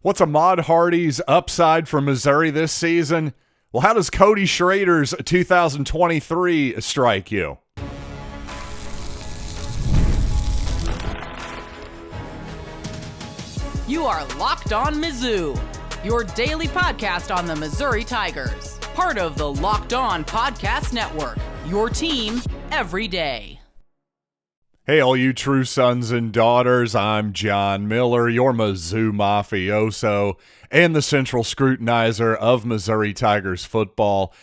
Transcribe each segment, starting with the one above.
What's Ahmad Hardy's upside for Missouri this season? Well, how does Cody Schrader's 2023 strike you? You are Locked On Mizzou, your daily podcast on the Missouri Tigers. Part of the Locked On Podcast Network, your team every day. Hey, all you true sons and daughters, I'm John Miller, your Mizzou mafioso and the central scrutinizer of Missouri Tigers football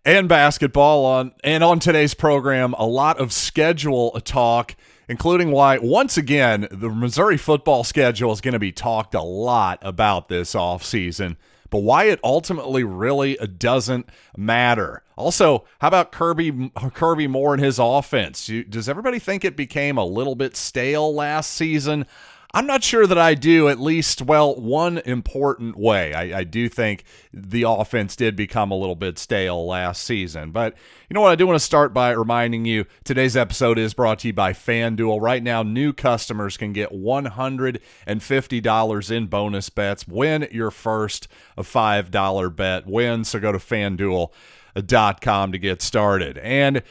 and basketball. On today's program, a lot of schedule talk, including why, once again, the Missouri football schedule is going to be talked a lot about this offseason, but why it ultimately really doesn't matter. Also, how about Kirby Moore and his offense? Does everybody think it became a little bit stale last season? I'm not sure that I do, at least, one important way. I do think the offense did become a little bit stale last season. But you know what? I do want to start by reminding you, today's episode is brought to you by FanDuel. Right now, new customers can get $150 in bonus bets. Win your first $5 bet. Win, so go to FanDuel.com to get started. And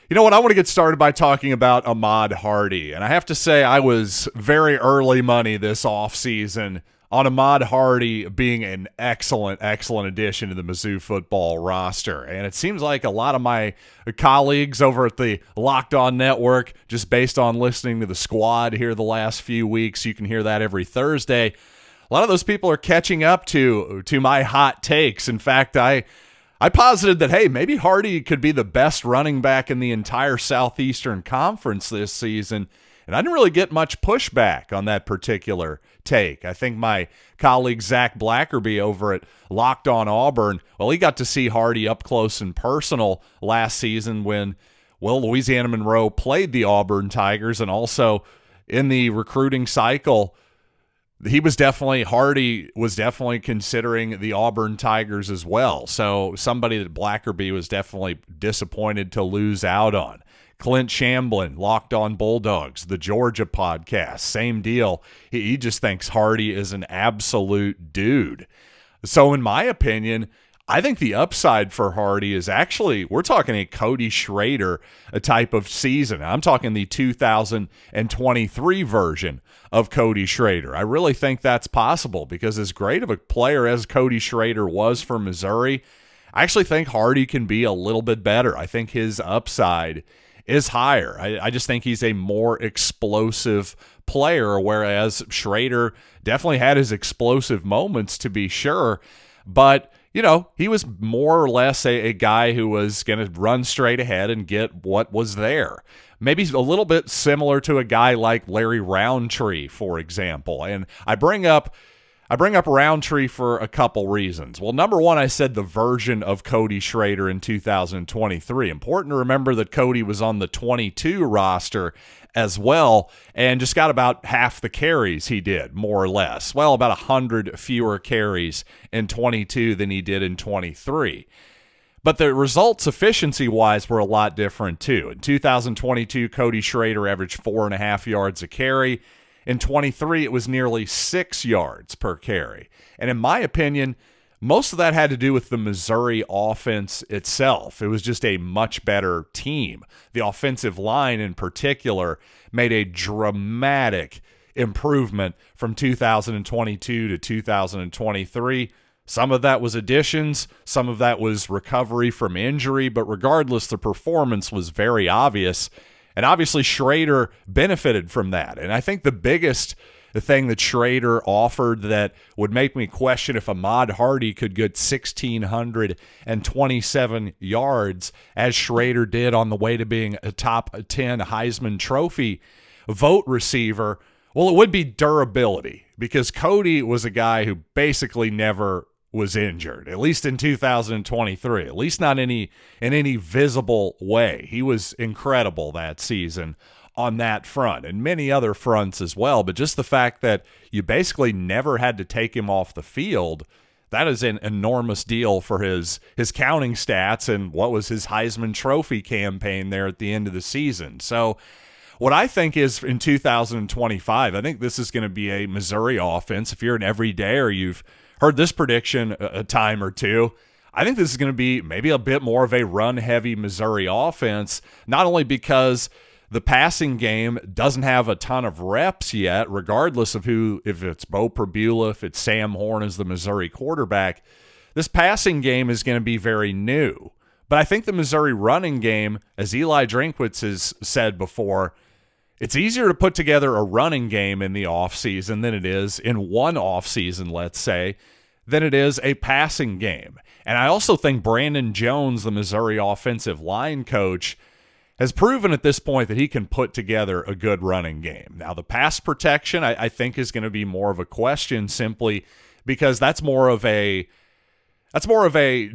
you know what? I want to get started by talking about Ahmad Hardy. And I have to say, I was very early money this offseason on Ahmad Hardy being an excellent addition to the Mizzou football roster. And it seems like a lot of my colleagues over at the Locked On Network, just based on listening to the squad here the last few weeks, you can hear that every Thursday, a lot of those people are catching up to my hot takes. In fact, I posited that, hey, maybe Hardy could be the best running back in the entire Southeastern Conference this season, and I didn't really get much pushback on that particular take. I think my colleague Zach Blackerby over at Locked On Auburn, well, he got to see Hardy up close and personal last season when, Louisiana Monroe played the Auburn Tigers, and also in the recruiting cycle, Hardy was definitely considering the Auburn Tigers as well. So somebody that Blackerby was definitely disappointed to lose out on. Clint Shamblin, Locked On Bulldogs, the Georgia podcast, same deal. He just thinks Hardy is an absolute dude. So in my opinion, I think the upside for Hardy is actually, we're talking a Cody Schrader type of season. I'm talking the 2023 version of Cody Schrader. I really think that's possible because as great of a player as Cody Schrader was for Missouri, I actually think Hardy can be a little bit better. I think his upside is higher. I just think he's a more explosive player, whereas Schrader definitely had his explosive moments, to be sure, but he was more or less a guy who was going to run straight ahead and get what was there. Maybe a little bit similar to a guy like Larry Roundtree, for example. And I bring up Roundtree for a couple reasons. Well, number one, I said the version of Cody Schrader in 2023. Important to remember that Cody was on the 22 roster as well and just got about half the carries he did, more or less. Well, about 100 fewer carries in 22 than he did in 23. But the results efficiency-wise were a lot different too. In 2022, Cody Schrader averaged 4.5 yards a carry. In 23, it was nearly 6 yards per carry. And in my opinion, most of that had to do with the Missouri offense itself. It was just a much better team. The offensive line in particular made a dramatic improvement from 2022 to 2023. Some of that was additions, some of that was recovery from injury, but regardless, the performance was very obvious. And obviously, Schrader benefited from that. And I think the biggest thing that Schrader offered that would make me question if Ahmad Hardy could get 1,627 yards, as Schrader did on the way to being a top 10 Heisman Trophy vote receiver, well, it would be durability, because Cody was a guy who basically never was injured, at least in 2023, at least not in any visible way. He was incredible that season on that front and many other fronts as well. But just the fact that you basically never had to take him off the field, that is an enormous deal for his counting stats and what was his Heisman Trophy campaign there at the end of the season. So what I think is in 2025, I think this is going to be a Missouri offense. If you're an everydayer, you've heard this prediction a time or two. I think this is going to be maybe a bit more of a run-heavy Missouri offense, not only because the passing game doesn't have a ton of reps yet, regardless of if it's Bo Pribula, if it's Sam Horn as the Missouri quarterback. This passing game is going to be very new. But I think the Missouri running game, as Eli Drinkwitz has said before, it's easier to put together a running game in the offseason than it is in one offseason, let's say, than it is a passing game. And I also think Brandon Jones, the Missouri offensive line coach, has proven at this point that he can put together a good running game. Now, the pass protection, I think, is going to be more of a question simply because that's more of a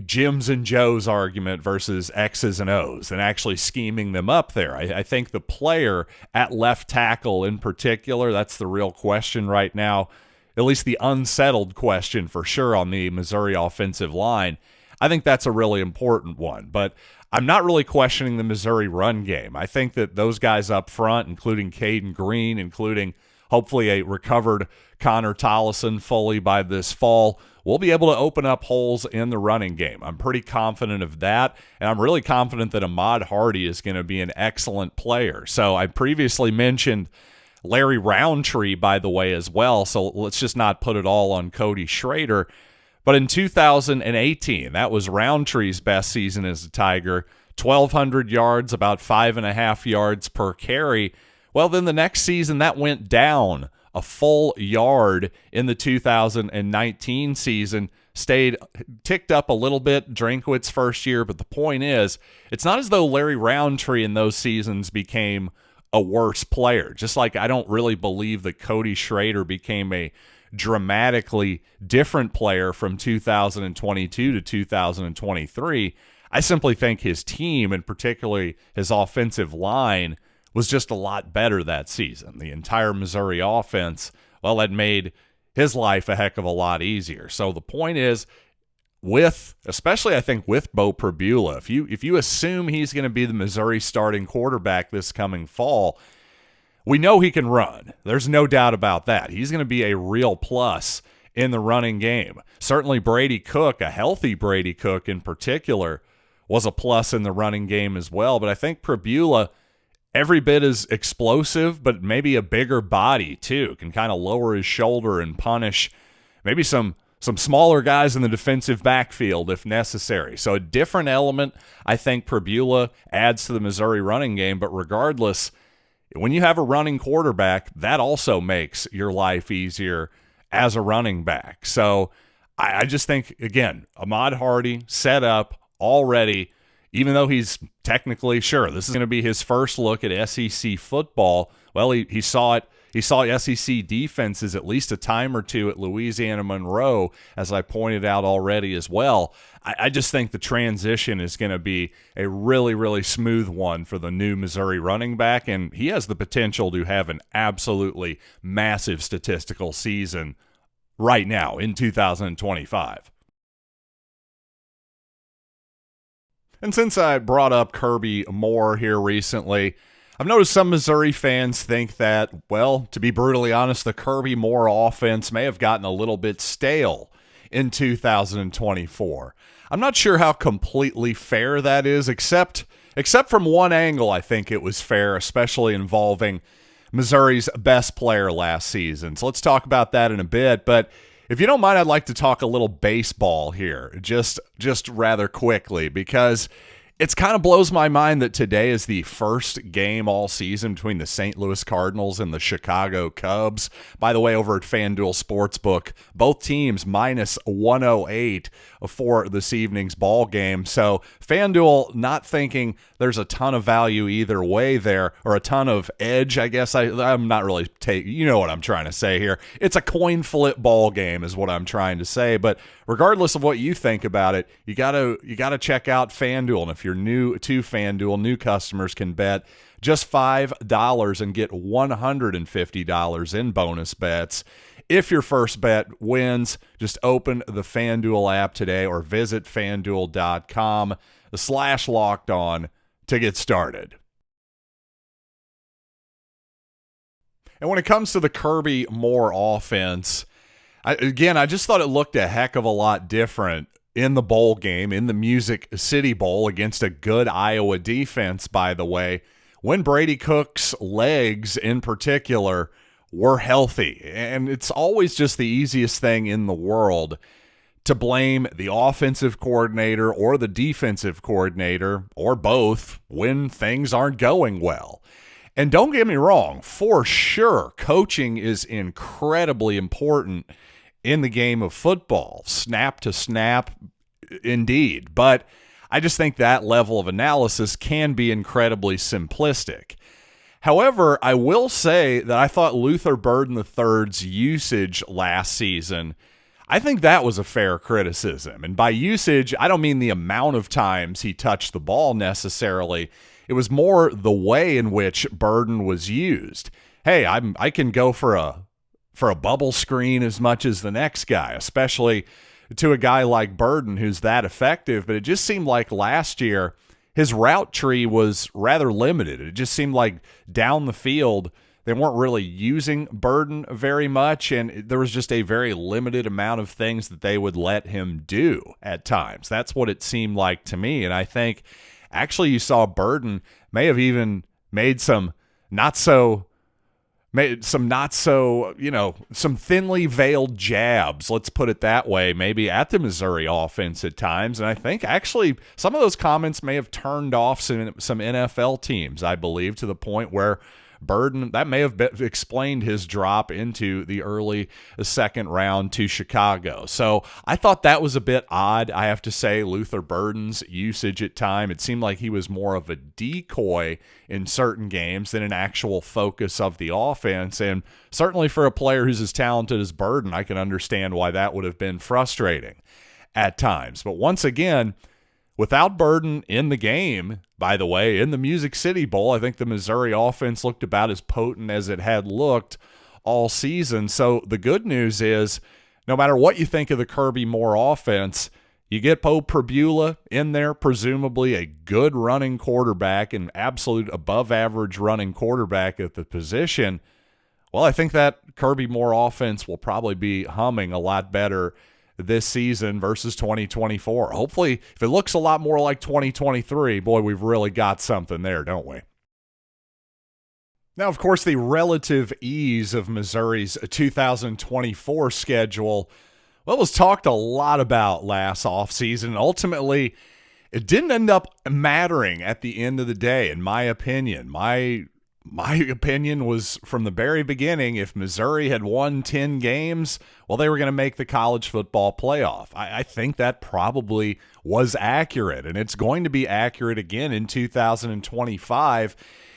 Jims and Joes argument versus X's and O's and actually scheming them up there. I think the player at left tackle in particular, that's the real question right now, at least the unsettled question for sure on the Missouri offensive line. I think that's a really important one, but I'm not really questioning the Missouri run game. I think that those guys up front, including Caden Green, including hopefully a recovered Connor Tollison fully by this fall, will be able to open up holes in the running game. I'm pretty confident of that, and I'm really confident that Ahmad Hardy is going to be an excellent player. So I previously mentioned Larry Roundtree, by the way, as well, so let's just not put it all on Cody Schrader. But in 2018, that was Roundtree's best season as a Tiger, 1,200 yards, about 5.5 yards per carry. Well, then the next season, that went down a full yard in the 2019 season, ticked up a little bit Drinkwitz's first year, but the point is, it's not as though Larry Roundtree in those seasons became a worse player. Just like I don't really believe that Cody Schrader became a dramatically different player from 2022 to 2023. I simply think his team, and particularly his offensive line, was just a lot better that season. The entire Missouri offense, well, that made his life a heck of a lot easier. So the point is, especially I think with Bo Pribula, if you assume he's going to be the Missouri starting quarterback this coming fall, we know he can run. There's no doubt about that. He's going to be a real plus in the running game. Certainly Brady Cook, a healthy Brady Cook in particular, was a plus in the running game as well. But I think Pribula, every bit as explosive, but maybe a bigger body too, can kind of lower his shoulder and punish maybe some smaller guys in the defensive backfield if necessary. So a different element, I think Pribula adds to the Missouri running game, but regardless, when you have a running quarterback, that also makes your life easier as a running back. So I just think, again, Ahmad Hardy set up already, even though he's technically, sure, this is going to be his first look at SEC football. Well, he saw it. He saw SEC defenses at least a time or two at Louisiana Monroe, as I pointed out already as well. I just think the transition is going to be a really, really smooth one for the new Missouri running back, and he has the potential to have an absolutely massive statistical season right now in 2025. And since I brought up Kirby Moore here recently, I've noticed some Missouri fans think that, well, to be brutally honest, the Kirby Moore offense may have gotten a little bit stale in 2024. I'm not sure how completely fair that is, except from one angle I think it was fair, especially involving Missouri's best player last season. So let's talk about that in a bit, but if you don't mind, I'd like to talk a little baseball here, just rather quickly, because it kind of blows my mind that today is the first game all season between the St. Louis Cardinals and the Chicago Cubs. By the way, over at FanDuel Sportsbook, both teams minus 108 for this evening's ball game. So FanDuel not thinking there's a ton of value either way there, or a ton of edge, I guess. I'm not really you know what I'm trying to say here. It's a coin flip ball game is what I'm trying to say. But regardless of what you think about it, you gotta check out FanDuel. And if you're new to FanDuel, new customers can bet just $5 and get $150 in bonus bets. If your first bet wins, just open the FanDuel app today or visit FanDuel.com/lockedon to get started. And when it comes to the Kirby Moore offense, I just thought it looked a heck of a lot different in the bowl game, in the Music City Bowl against a good Iowa defense, by the way, when Brady Cook's legs in particular were healthy. And it's always just the easiest thing in the world to blame the offensive coordinator or the defensive coordinator or both when things aren't going well. And don't get me wrong, for sure, coaching is incredibly important in the game of football, snap to snap, indeed. But I just think that level of analysis can be incredibly simplistic. However, I will say that I thought Luther Burton III's usage last season, I think that was a fair criticism. And by usage, I don't mean the amount of times he touched the ball necessarily. It was more the way in which Burton was used. Hey, I can go for a bubble screen as much as the next guy, especially to a guy like Burton who's that effective. But it just seemed like last year his route tree was rather limited. It just seemed like down the field they weren't really using Burton very much, and there was just a very limited amount of things that they would let him do at times. That's what it seemed like to me. And I think actually you saw Burton may have even made some thinly veiled jabs, let's put it that way, maybe at the Missouri offense at times. And I think actually some of those comments may have turned off some NFL teams, I believe, to the point where Burton, that may have explained his drop into the early second round to Chicago. So I thought that was a bit odd, I have to say, Luther Burton's usage at time. It seemed like he was more of a decoy in certain games than an actual focus of the offense. And certainly for a player who's as talented as Burton, I can understand why that would have been frustrating at times. But once again, without Burton in the game, by the way, in the Music City Bowl, I think the Missouri offense looked about as potent as it had looked all season. So the good news is, no matter what you think of the Kirby Moore offense, you get Poe Pribula in there, presumably a good running quarterback, an absolute above-average running quarterback at the position. Well, I think that Kirby Moore offense will probably be humming a lot better this season versus 2024. Hopefully, if it looks a lot more like 2023, boy, we've really got something there, don't we? Now, of course, the relative ease of Missouri's 2024 schedule, well, was talked a lot about last offseason. Ultimately, it didn't end up mattering at the end of the day, in my opinion. My opinion was from the very beginning, if Missouri had won 10 games, well, they were going to make the college football playoff. I think that probably was accurate, and it's going to be accurate again in 2025,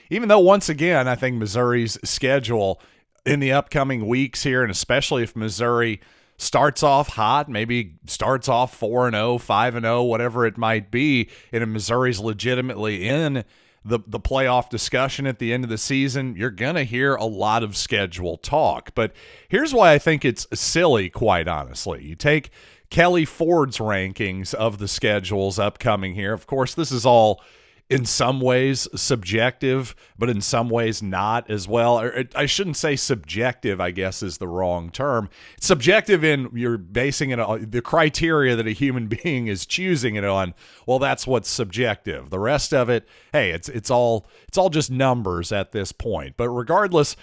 even though, once again, I think Missouri's schedule in the upcoming weeks here, and especially if Missouri starts off hot, maybe starts off 4-0, 5-0, whatever it might be, and Missouri's legitimately in the playoff discussion at the end of the season, you're going to hear a lot of schedule talk. But here's why I think it's silly, quite honestly. You take Kelly Ford's rankings of the schedules upcoming here. Of course, this is all in some ways subjective, but in some ways not as well. Or I shouldn't say subjective, I guess is the wrong term. It's subjective in you're basing it on the criteria that a human being is choosing it on. Well, that's what's subjective. The rest of it, hey, it's all just numbers at this point. But regardless,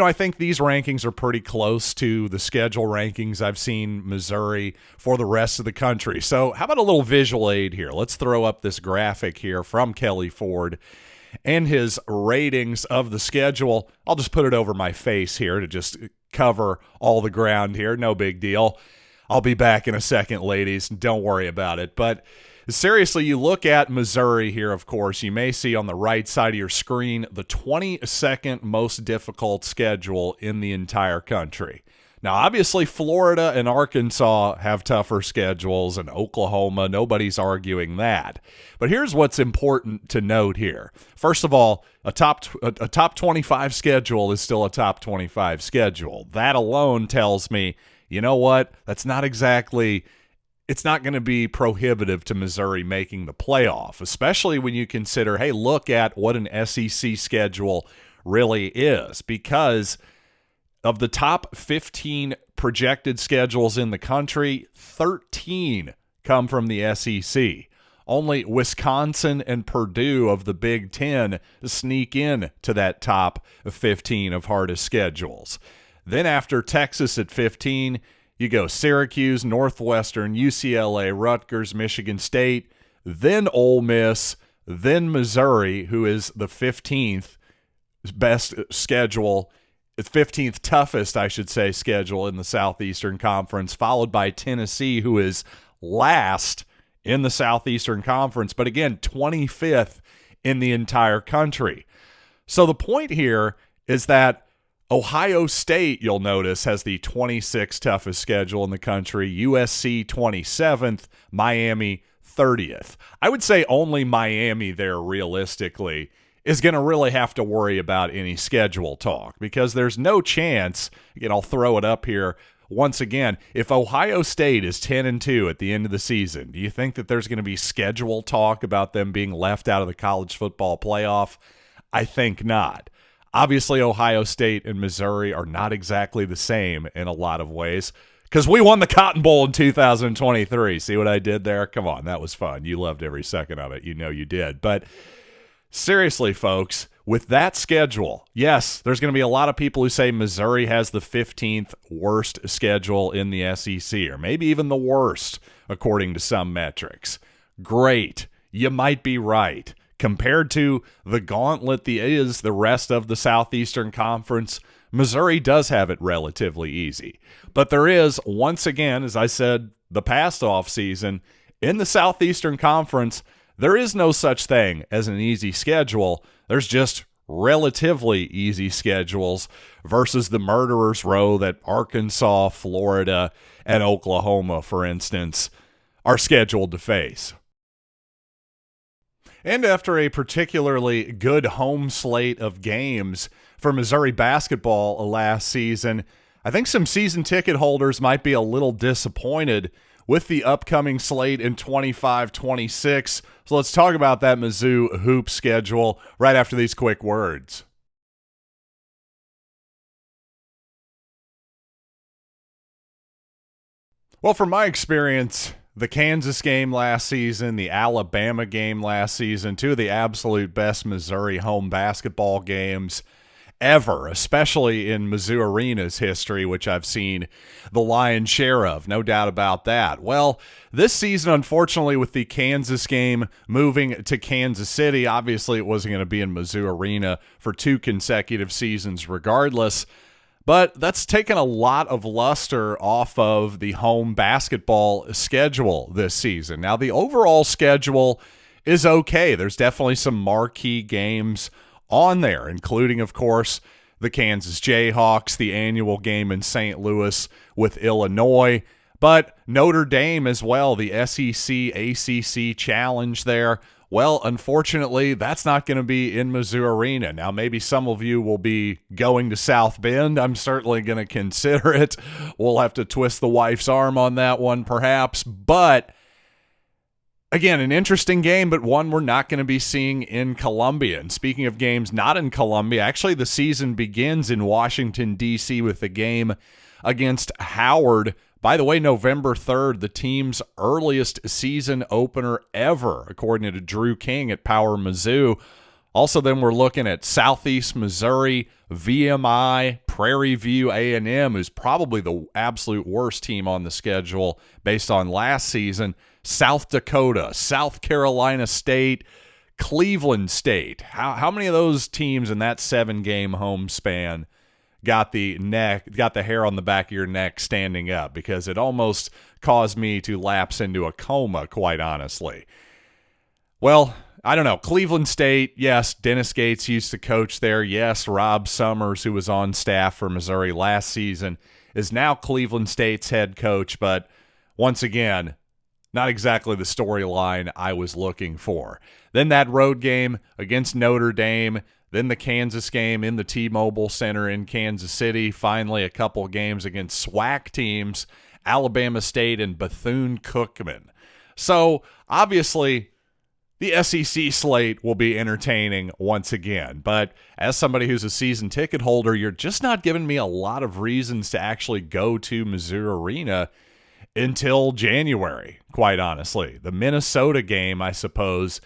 I think these rankings are pretty close to the schedule rankings I've seen Missouri for the rest of the country. So how about a little visual aid here? Let's throw up this graphic here from Kelly Ford and his ratings of the schedule. I'll just put it over my face here to just cover all the ground here. No big deal. I'll be back in a second, ladies. Don't worry about it. But seriously, you look at Missouri here, of course, you may see on the right side of your screen the 22nd most difficult schedule in the entire country. Now, obviously, Florida and Arkansas have tougher schedules, and Oklahoma, nobody's arguing that. But here's what's important to note here. First of all, a top 25 schedule is still a top 25 schedule. That alone tells me, you know what, that's not exactly... It's not going to be prohibitive to Missouri making the playoff, especially when you consider, hey, look at what an SEC schedule really is. Because of the top 15 projected schedules in the country, 13 come from the SEC. Only Wisconsin and Purdue of the Big Ten sneak in to that top 15 of hardest schedules. Then after Texas at 15, you go Syracuse, Northwestern, UCLA, Rutgers, Michigan State, then Ole Miss, then Missouri, who is the 15th best schedule, 15th toughest, I should say, schedule in the Southeastern Conference, followed by Tennessee, who is last in the Southeastern Conference, but again, 25th in the entire country. So the point here is that Ohio State, you'll notice, has the 26th toughest schedule in the country, USC 27th, Miami 30th. I would say only Miami there, realistically, is going to really have to worry about any schedule talk, because there's no chance, again, I'll throw it up here, once again, if Ohio State is 10-2 at the end of the season, do you think that there's going to be schedule talk about them being left out of the college football playoff? I think not. Obviously, Ohio State and Missouri are not exactly the same in a lot of ways, because we won the Cotton Bowl in 2023. See what I did there? Come on, that was fun. You loved every second of it. You know you did. But seriously, folks, with that schedule, yes, there's going to be a lot of people who say Missouri has the 15th worst schedule in the SEC, or maybe even the worst, according to some metrics. Great. You might be right. Compared to the gauntlet that is the rest of the Southeastern Conference, Missouri does have it relatively easy. But there is, once again, as I said, the past offseason, in the Southeastern Conference, there is no such thing as an easy schedule. There's just relatively easy schedules versus the murderer's row that Arkansas, Florida, and Oklahoma, for instance, are scheduled to face. And after a particularly good home slate of games for Missouri basketball last season, I think some season ticket holders might be a little disappointed with the upcoming slate in 25-26. So let's talk about that Mizzou hoop schedule right after these quick words. Well, from my experience, the Kansas game last season, the Alabama game last season, two of the absolute best Missouri home basketball games ever, especially in Mizzou Arena's history, which I've seen the lion's share of, no doubt about that. Well, this season, unfortunately, with the Kansas game moving to Kansas City, obviously it wasn't going to be in Mizzou Arena for 2 consecutive seasons regardless, but that's taken a lot of luster off of the home basketball schedule this season. Now, the overall schedule is okay. There's definitely some marquee games on there, including, of course, the Kansas Jayhawks, the annual game in St. Louis with Illinois, but Notre Dame as well, the SEC-ACC challenge there. Well, unfortunately, that's not going to be in Mizzou Arena. Now, maybe some of you will be going to South Bend. I'm certainly going to consider it. We'll have to twist the wife's arm on that one, perhaps, but again, an interesting game, but one we're not going to be seeing in Columbia. And speaking of games not in Columbia, actually the season begins in Washington, D.C. with the game against Howard. By the way, November 3rd, the team's earliest season opener ever, according to Drew King at Power Mizzou. Also, then we're looking at Southeast Missouri, VMI, Prairie View A&M, who's probably the absolute worst team on the schedule based on last season, South Dakota, South Carolina State, Cleveland State. How many of those teams in that 7-game home span got the hair on the back of your neck standing up? Because it almost caused me to lapse into a coma, quite honestly. Well, I don't know. Cleveland State, yes, Dennis Gates used to coach there. Yes, Rob Summers, who was on staff for Missouri last season, is now Cleveland State's head coach. But once again, not exactly the storyline I was looking for. Then that road game against Notre Dame, then the Kansas game in the T-Mobile Center in Kansas City, finally a couple games against SWAC teams, Alabama State and Bethune-Cookman. So obviously The SEC slate will be entertaining once again, but as somebody who's a season ticket holder, you're just not giving me a lot of reasons to actually go to Mizzou Arena until January, quite honestly. The Minnesota game, I suppose,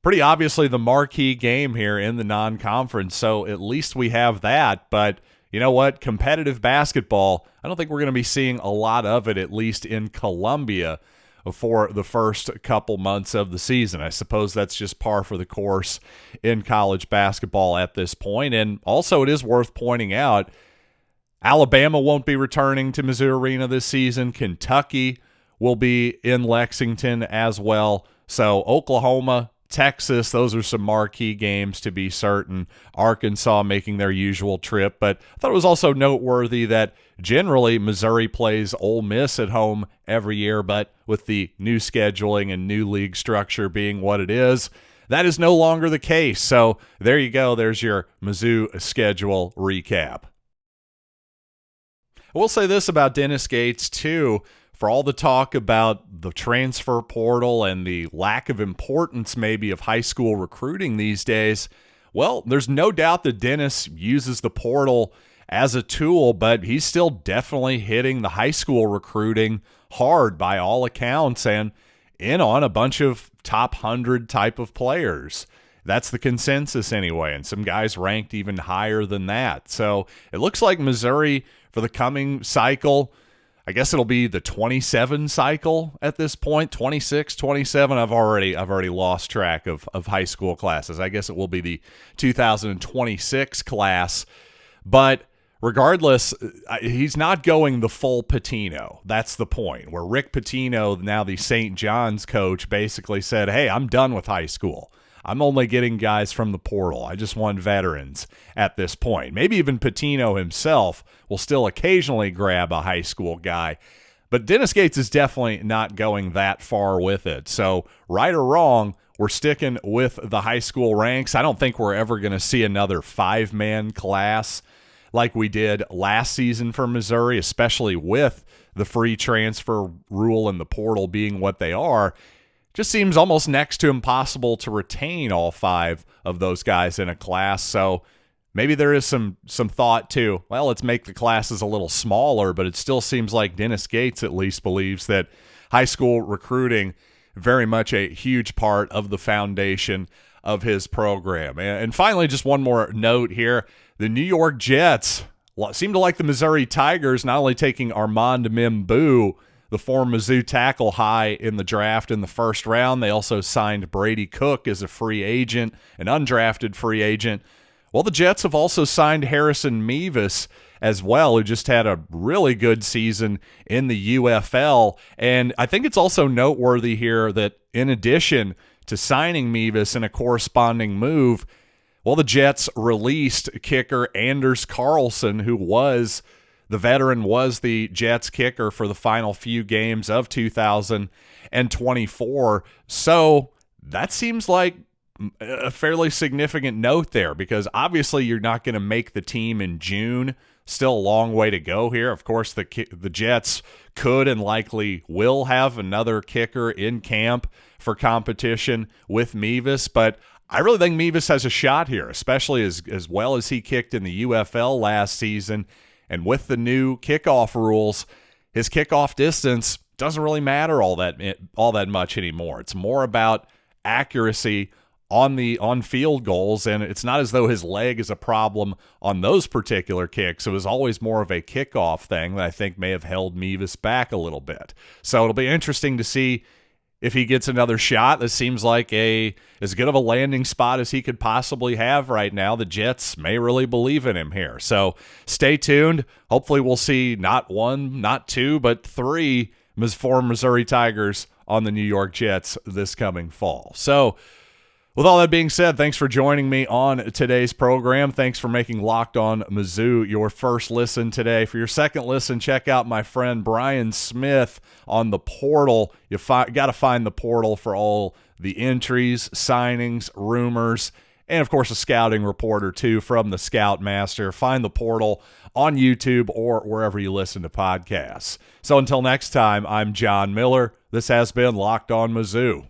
pretty obviously the marquee game here in the non-conference, so at least we have that. But you know what? Competitive basketball, I don't think we're going to be seeing a lot of it, at least in Columbia, for the first couple months of the season. I suppose that's just par for the course in college basketball at this point. And also it is worth pointing out, Alabama won't be returning to Mizzou Arena this season. Kentucky will be in Lexington as well. So Oklahoma, Texas, those are some marquee games to be certain. Arkansas making their usual trip. But I thought it was also noteworthy that generally Missouri plays Ole Miss at home every year, but with the new scheduling and new league structure being what it is, that is no longer the case. So there you go. There's your Mizzou schedule recap. I will say this about Dennis Gates, too. For all the talk about the transfer portal and the lack of importance maybe of high school recruiting these days, well, there's no doubt that Dennis uses the portal as a tool, but he's still definitely hitting the high school recruiting hard by all accounts and in on a bunch of top 100 type of players. That's the consensus anyway, and some guys ranked even higher than that. So it looks like Missouri for the coming cycle, I guess it'll be the 27 cycle at this point, 26, 27. I've already lost track of high school classes. I guess it will be the 2026 class. But regardless, he's not going the full Pitino. That's the point, where Rick Pitino, now the St. John's coach, basically said, hey, I'm done with high school. I'm only getting guys from the portal. I just want veterans at this point. Maybe even Pitino himself will still occasionally grab a high school guy. But Dennis Gates is definitely not going that far with it. So right or wrong, we're sticking with the high school ranks. I don't think we're ever going to see another 5-man class like we did last season for Missouri, especially with the free transfer rule and the portal being what they are. Just seems almost next to impossible to retain all 5 of those guys in a class. So maybe there is some thought to, well, let's make the classes a little smaller, but it still seems like Dennis Gates at least believes that high school recruiting very much a huge part of the foundation of his program. And finally, just one more note here. The New York Jets seem to like the Missouri Tigers, not only taking Armand Mimbu, the former Mizzou tackle, high in the draft in the first round. They also signed Brady Cook as a free agent, an undrafted free agent. Well, the Jets have also signed Harrison Mevis as well, who just had a really good season in the UFL. And I think it's also noteworthy here that in addition to signing Mevis in a corresponding move, well, the Jets released kicker Anders Carlson, who was the veteran, was the Jets kicker for the final few games of 2024. So that seems like a fairly significant note there, because obviously you're not going to make the team in June. Still a long way to go here. Of course, the Jets could and likely will have another kicker in camp for competition with Mevis, but I really think Mevis has a shot here, especially as well as he kicked in the UFL last season. And with the new kickoff rules, his kickoff distance doesn't really matter all that much anymore. It's more about accuracy on field goals, and it's not as though his leg is a problem on those particular kicks. It was always more of a kickoff thing that I think may have held Mevis back a little bit. So it'll be interesting to see if he gets another shot. This seems like as good of a landing spot as he could possibly have right now. The Jets may really believe in him here. So stay tuned. Hopefully we'll see not 1, not 2, but 3 former Missouri Tigers on the New York Jets this coming fall. So with all that being said, thanks for joining me on today's program. Thanks for making Locked On Mizzou your first listen today. For your second listen, check out my friend Brian Smith on the portal. You got to find the portal for all the entries, signings, rumors, and, of course, a scouting report or two from the Scoutmaster. Find the portal on YouTube or wherever you listen to podcasts. So until next time, I'm John Miller. This has been Locked On Mizzou.